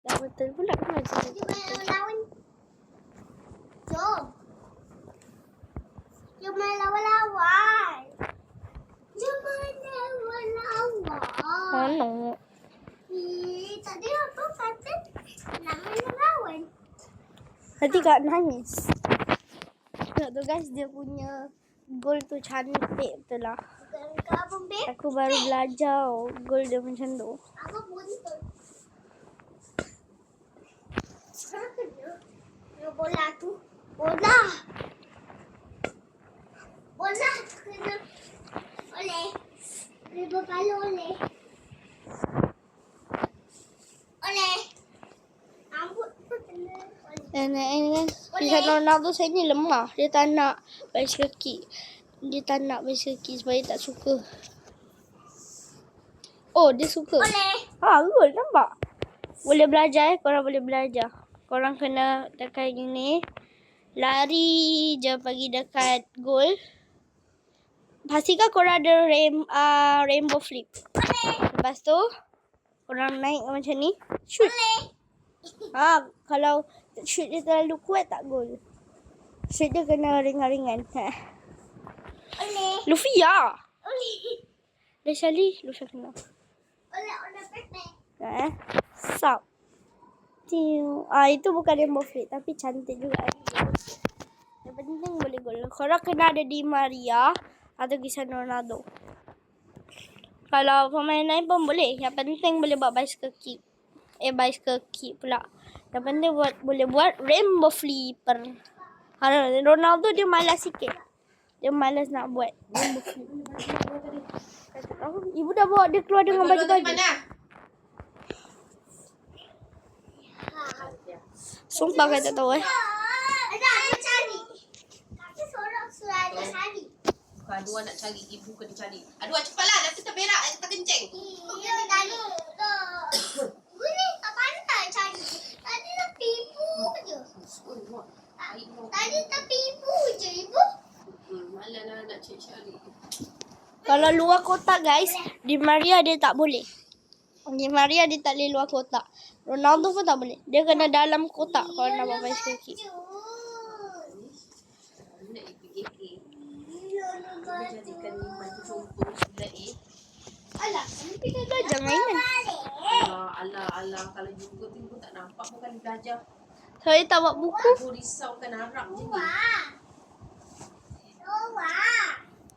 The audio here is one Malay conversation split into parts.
Dah betul pula kan macam tu. Jom lawan. Jom. Jom lawan. Jom lawan. Mana? Tadi apa kata nak main lawan? Nanti Kak nangis. Tengok tu guys, dia punya gol tu cantik betul lah. Kau pembek? Aku baru belajar gol dia macam tu. Aku buntut. Bola tu. Bola. Bola kena oleh. Ribu kali oleh. Oleh. Rambut tu kena oleh. Ini kan Cristiano Ronaldo saya ni lemah. Dia tak nak basikal kick. Dia tak nak basikal kick sebab dia tak suka. Oh, dia suka. Oleh. Gol nampak. Boleh belajar korang boleh belajar. Korang kena tekan gini. Lari je pergi dekat gol. Pastikan korang ada rainbow flip. Lepas tu korang naik macam ni. Shoot. Kalau shoot dia terlalu kuat tak gol. Shoot dia kena ringan-ringan. Oleh. Lufia. Oleh. Dia Shali. Lufia kena. Oleh pepek. Sap. Itu bukan rainbow flip tapi cantik juga. Yang penting boleh gol. Korang kena ada Di Maria atau Cristiano Ronaldo. Kalau pemain lain pun boleh. Yang penting boleh buat bicycle kick. Bicycle kick pula. Yang penting boleh buat rainbow flipper. Ronaldo dia malas sikit. Dia malas nak buat rainbow flip. Ibu dah bawa dia keluar dengan baju-baju. Sumpah saya tak tahu Ada aku cari. Kaki sorok suara cari. Aduh nak cari, ibu kena cari. Aduh cepatlah, nanti terberak, nanti terkencing. Iya tadi. Ibu ni tak pandai cari. Tadi tapi ibu je. Tadi tapi ibu je ibu. Malah nak cari. Kalau luar kotak guys, Di Maria dia tak boleh. Di Maria dia tak boleh luar kotak. Ronaldo pun tak boleh. Dia kena dalam kotak kalau nak buat bicycle kick. Nak pergi jadikan Liman tu contoh sebelah Alah, nanti kan belajar mainan. Alah. Kalau jumpa tu ibu tak nampak pun kali belajar. Saya tak buat buku. Ibu risaukan Arab je ni.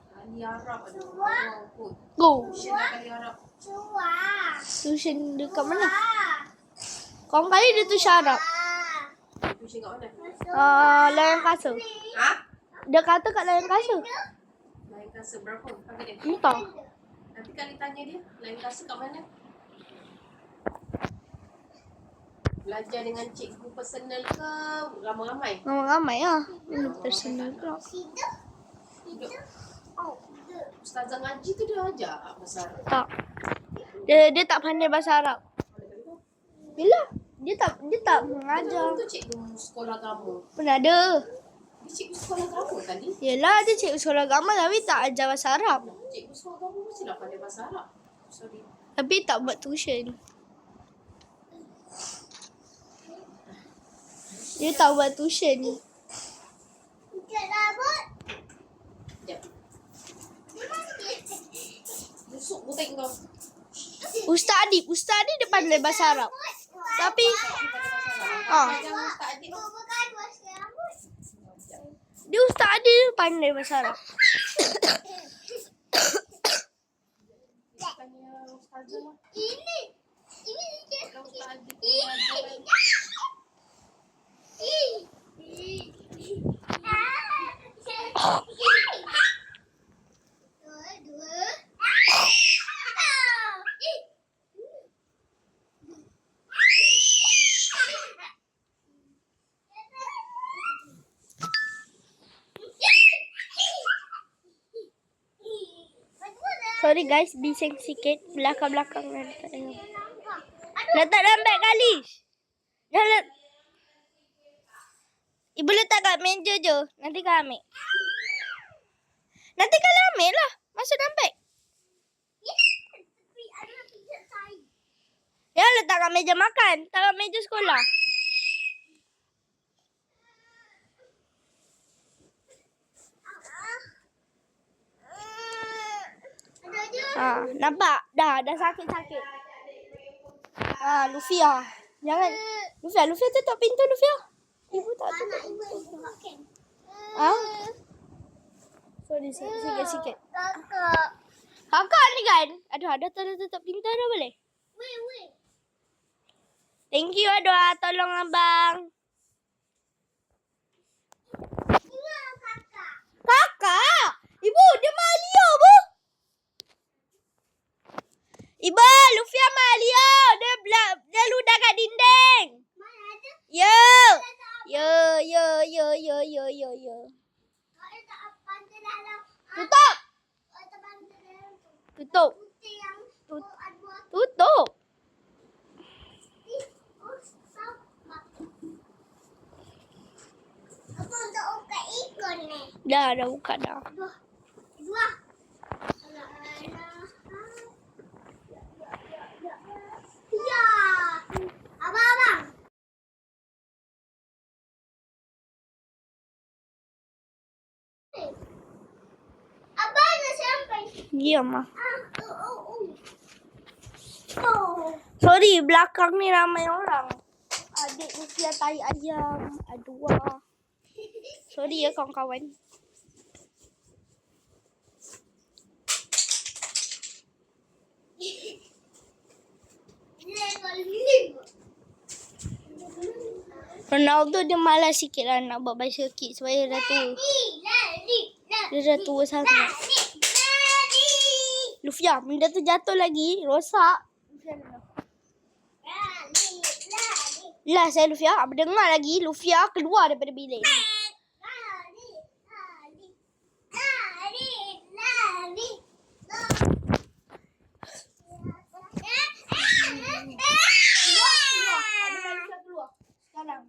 Kali Arab ada orang pun. Go. Tuition lah kali Arab. Tuition dekat mana? Kawan kali dia tu syarab. Tuition kat mana? Layang Kasa. Ha? Dia kata kat Layang Kasa. Lain kasa berapa? Panggil dia. Entah. Nanti kali tanya dia, lain kasa kat mana? Belajar dengan cikgu personal ke ramai-ramai? Ramai lah. Ini personal pula. Ustazah ngaji tu dia ajar bahasa Arab. Tak. Dia tak pandai bahasa Arab. Bila? Dia tak mengajar. Tu cikgu sekolah agama. Pernah ada. Dia cikgu sekolah agama tadi. Yelah, dia cikgu sekolah agama tapi tak ajar bahasa Arab. Cikgu sekolah agama mestilah pandai bahasa Arab. Sorry. Tapi tak buat tuition. Dia tak buat tuition. Sekejap. Busuk pun tengok. Ustaz Adib dia pandai bahasa Arab. Tapi Jangan Ustaz Adik. dia Ustaz Adib dia pandai bahasa Arab. Tanya Ustazah lah. Ini Kalau Ustaz Adik Sorry guys, bising sikit belakang-belakang. Letak dalam beg kali. Jangan Ibu letak kat meja je. Nanti kau ambil. Nanti kau ambil lah. Masuk dalam beg. Yang letak kat meja makan. Tak kat meja sekolah. Nampak? Dah sakit-sakit. Lufia. Jangan. Lufia tutup pintu, Lufia. Ibu tak tutup pintu. Sorry, sikit-sikit. Kakak ni kan? Aduh, ada tutup pintu dah boleh? Wait. Thank you, Adwa. Tolong abang. Ingat kakak. Kakak? Ibu, dia Malia, Bu. Ibu, Lufia Malia. Dia ludah kat dinding. Mana ada? Ya. Kau letak pantai dalam. Tutup. Letak pantai dalam tu. Tutup. Putih yang ada. Tutup. Aku untuk buka ikon ni. Dah buka dah. Dua. Ya. Abang. Abang dah sampai. Diam ah. Oh. Sorry, belakang ni ramai orang. Adik Lufia tai ayam. Aduh. Sorry ya kawan-kawan. Ronaldo dia malas sikit lah nak buat bicycle kick sebab dia dah tua. Dia dah tua sangat. Lufia, benda tu jatuh lagi, rosak. Lah saya Lufia, apa dengar lagi Lufia keluar daripada bilik. Keluar. Sekarang.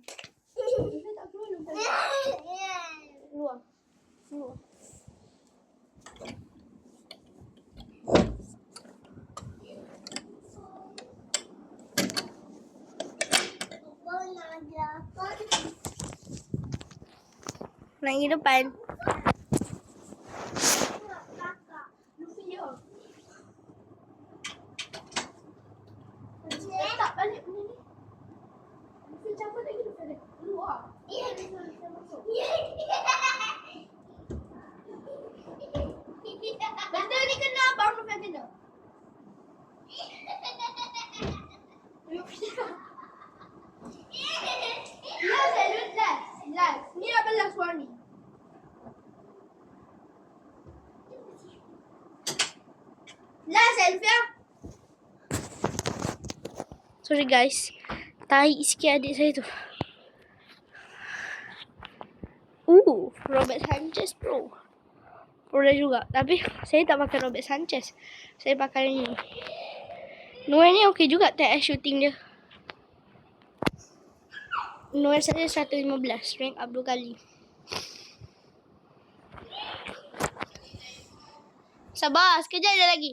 Lufia tak keluar, Lufia. Keluar. Nak pergi depan. Lufia. Letak balik benda ni. Lufia cabut lagi Lufia. Keluar. Benda ni kena abang Lufia kena. Lufia. Last. Ni dah belas warni. Last, Lufia. Sorry guys. Tahi sikit adik saya tu. Robert Sanchez Pro. Pro dah juga. Tapi saya tak pakai Robert Sanchez. Saya pakai ni. Noel ni okey juga tag shooting dia. Noel saya 115. Rank up 2 kali. Sabar. Sekejap je lagi.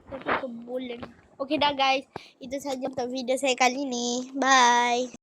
Tapi kebolan. Okey dah guys. Itu sahaja untuk video saya kali ni. Bye.